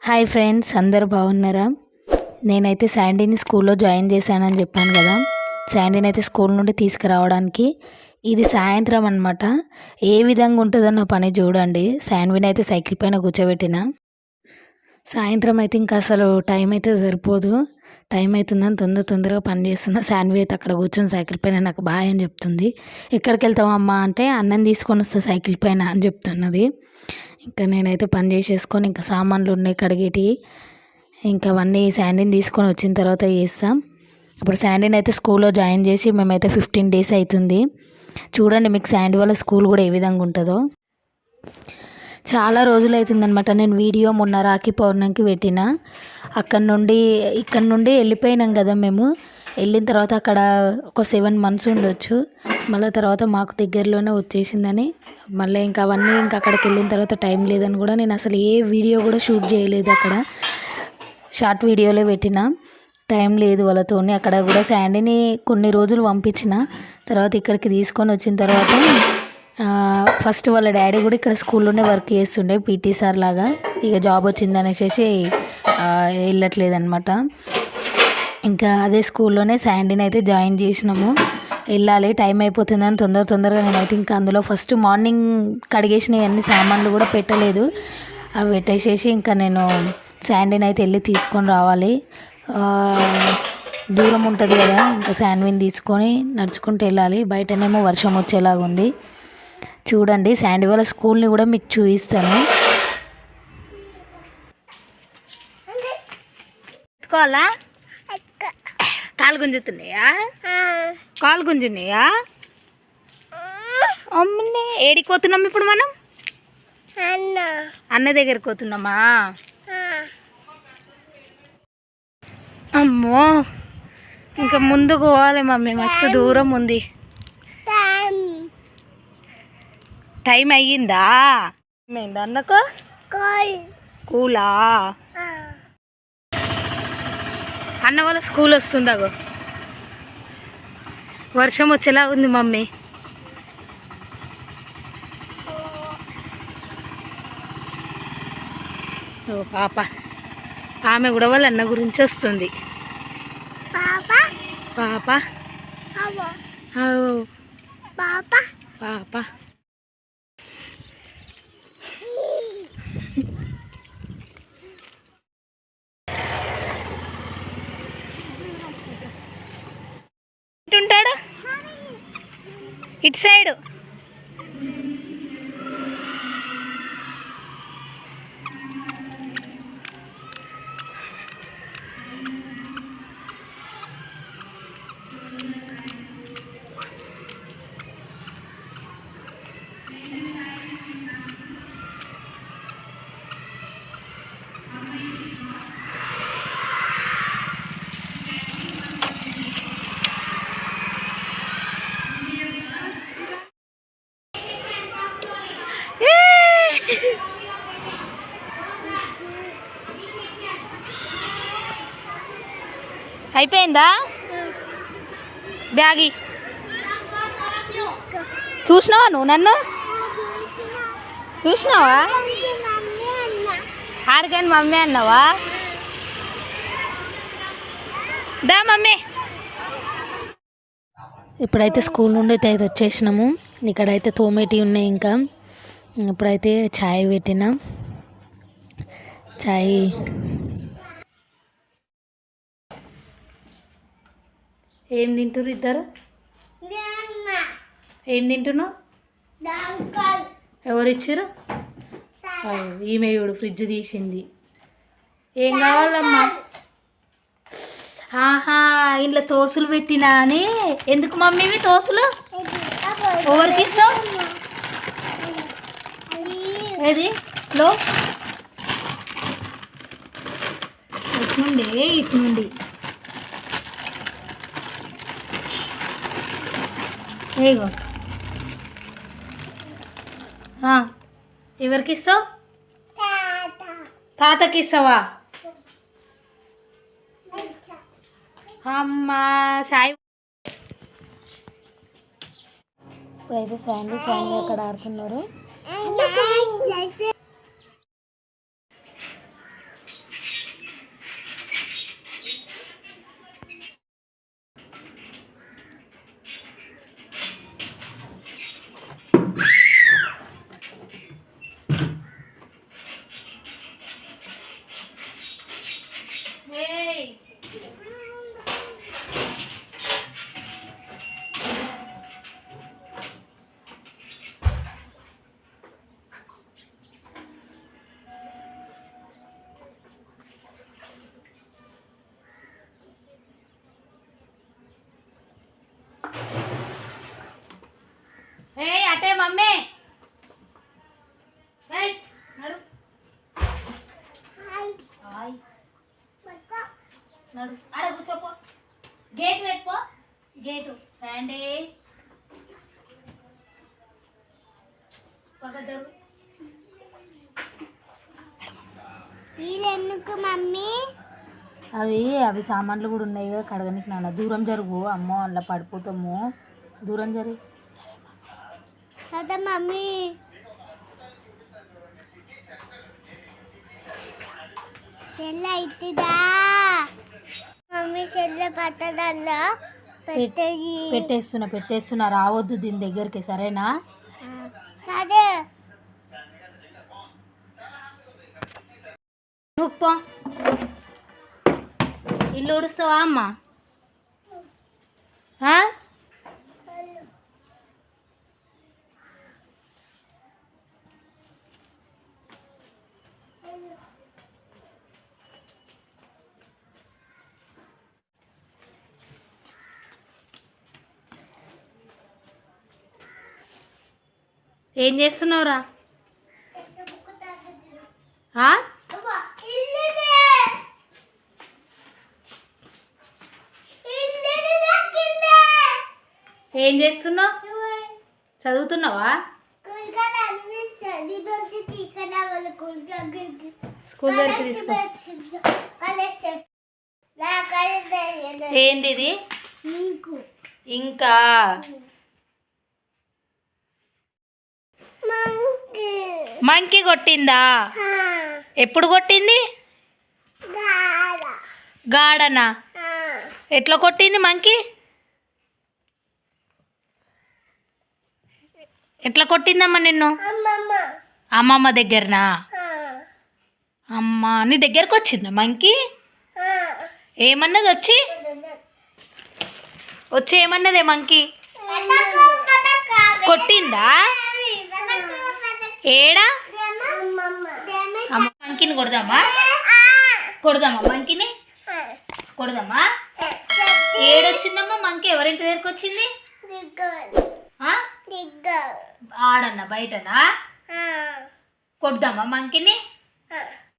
Hi friends, అందరు బాగున్నారా? నేనైతే శాండీని స్కూల్లో జాయిన్ చేశానని చెప్పాను కదా. శాండీని అయితే స్కూల్ నుండి తీసుకురావడానికి ఇది సాయంత్రం అనమాట. ఏ విధంగా ఉంటుందో నా పని చూడండి. శాండీని అయితే సైకిల్ పైన కూర్చోబెట్టిన. సాయంత్రం అయితే ఇంకా అసలు టైం అయితే సరిపోదు. టైం అవుతుందని తొందరగా పని చేస్తున్నా. శాండీ అయితే అక్కడ కూర్చొని సైకిల్ పైన నాకు బాయ్ అని చెప్తుంది. ఎక్కడికి వెళ్తావమ్మా అంటే అన్నం తీసుకొని వస్తా సైకిల్ పైన అని చెప్తున్నది. ఇంకా నేనైతే పని చేసేసుకొని ఇంకా సామాన్లు ఉన్నాయి కడిగేటి, ఇంకా అవన్నీ శాండీని తీసుకొని వచ్చిన తర్వాత చేస్తాం. ఇప్పుడు శాండీని అయితే స్కూల్లో జాయిన్ చేసి మేమైతే 15 days అవుతుంది. చూడండి మీకు శాండీ వాళ్ళ స్కూల్ కూడా ఏ విధంగా ఉంటుందో. చాలా రోజులు అవుతుందనమాట. నేను వీడియో మొన్న రాఖీ పౌర్ణమికి పెట్టిన. ఇక్కడ నుండి వెళ్ళిపోయినాం కదా. మేము వెళ్ళిన తర్వాత అక్కడ ఒక 7 months ఉండొచ్చు. మళ్ళీ తర్వాత మాకు దగ్గరలోనే వచ్చేసిందని మళ్ళీ ఇంకా అవన్నీ ఇంకా అక్కడికి వెళ్ళిన తర్వాత టైం లేదని కూడా నేను అసలు ఏ వీడియో కూడా షూట్ చేయలేదు. అక్కడ షార్ట్ వీడియోలో పెట్టిన. టైం లేదు వాళ్ళతోని. అక్కడ కూడా శాండీని కొన్ని రోజులు పంపించిన తర్వాత ఇక్కడికి తీసుకొని వచ్చిన తర్వాత ఫస్ట్ వాళ్ళ డాడీ కూడా ఇక్కడ స్కూల్లోనే వర్క్ చేస్తుండే, పీటీ సార్ లాగా. ఇక జాబ్ వచ్చింది అనేసి వెళ్ళట్లేదు అనమాట. ఇంకా అదే స్కూల్లోనే శాండీని అయితే జాయిన్ చేసినాము. వెళ్ళాలి, టైం అయిపోతుందని తొందరగా నేనైతే ఇంకా అందులో ఫస్ట్ మార్నింగ్ కడిగేసిన అన్ని సామాన్లు కూడా పెట్టలేదు. అవి పెట్టేసేసి ఇంకా నేను శాండీని అయితే వెళ్ళి తీసుకొని రావాలి. దూరం ఉంటుంది కదా, ఇంకా శాండీని తీసుకొని నడుచుకుంటూ వెళ్ళాలి. బయటనేమో వర్షం వచ్చేలాగా ఉంది. చూడండి శాండీ వాళ్ళ స్కూల్ని కూడా మీకు చూపిస్తాను. ఎత్తుకోవాలా? కాలు గుంజుతున్నాయా? అమ్మనే ఏడికి పోతున్నాం ఇప్పుడు మనం? అన్న దగ్గరికి పోతున్నామా? అమ్మో, ఇంకా ముందుకు పోవాలి మమ్మీ, మస్తు దూరం ఉంది. టైం అయ్యిందా? అన్నకు కూలా? అన్న వాళ్ళ స్కూల్ వస్తుందాగో. వర్షం వచ్చేలా ఉంది మమ్మీ. ఓ పాప, ఆమె కూడా వాళ్ళ అన్న గురించి వస్తుంది. పాప పాప ఉంటాడు ఇటు సైడు. అయిపోయిందా బ్యాగి? చూసినావా నువ్వు నన్ను? చూసినావా? ఆడికని మమ్మీ అన్నావా? దా మమ్మీ. ఇప్పుడైతే స్కూల్ నుండి అయితే వచ్చేసినాము. ఇక్కడైతే తోమేటి ఉన్నాయి. ఇంకా ఇప్పుడైతే ఛాయ్ పెట్టిన. ఛాయ్ ఏం తింటారు ఇద్దరు? ఏం తింటున్నావు? ఎవరిచ్చారు? ఈమె ఇప్పుడు ఫ్రిడ్జ్ తీసింది. ఏం కావాలమ్మా? ఆహా, ఇంట్లో తోసులు పెట్టినా అని. ఎందుకు మమ్మీ ఇవి తోసులు? ఎవరికి ఇస్తావు? ఏది లో ఇటు నుండి ఏగో. ఎవరికి ఇస్తావు? తాతకి ఇస్తావా? అమ్మా సాయి. ఇప్పుడైతే శాండీ అక్కడ ఆడుతున్నారు. హాయ్ నడు ఆడ కూర్చోపో గేట్ పెట్టుకో గేటు రండి పగదరు ఎందుకు మమ్మీ అవి సామాన్లు కూడా ఉన్నాయి కదా కడగనికి నాన్న దూరం జరుగు అమ్మో అలా పడిపోతాము దూరం జరుగు కదా మమ్మీ చెల్ల అవుతుందా మమ్మీ చెల్ల పట్టదల్లా పెట్టేస్తున్నా రావద్దు దీని దగ్గరికి సరేనా సరే నువ్వు పో ఇల్లు ఉడుస్తావా అమ్మ ఏం చేస్తున్నావురా ఏం చేస్తున్నావు చదువుతున్నావా స్కూల్ దగ్గరికి తీసుకో ఏంది ఇది ఇంకా మంకీ కొట్టిందా ఎప్పుడు కొట్టింది గాడనా ఎట్లా కొట్టింది మంకీ ఎట్లా కొట్టిందమ్మా నిన్ను అమ్మమ్మ దగ్గరనా అమ్మ నీ దగ్గరకు వచ్చిందా మంకీ ఏమన్నది వచ్చి ఏమన్నదే మంకీ కొట్టిందా ఏడా మంకీని కొడదామా మంకీని కొడదామా ఏడొచ్చిందమ్మా మంకీ ఎవరింటి దగ్గరకు వచ్చింది ఆడన్నా బయటనా కొడదామా మంకీని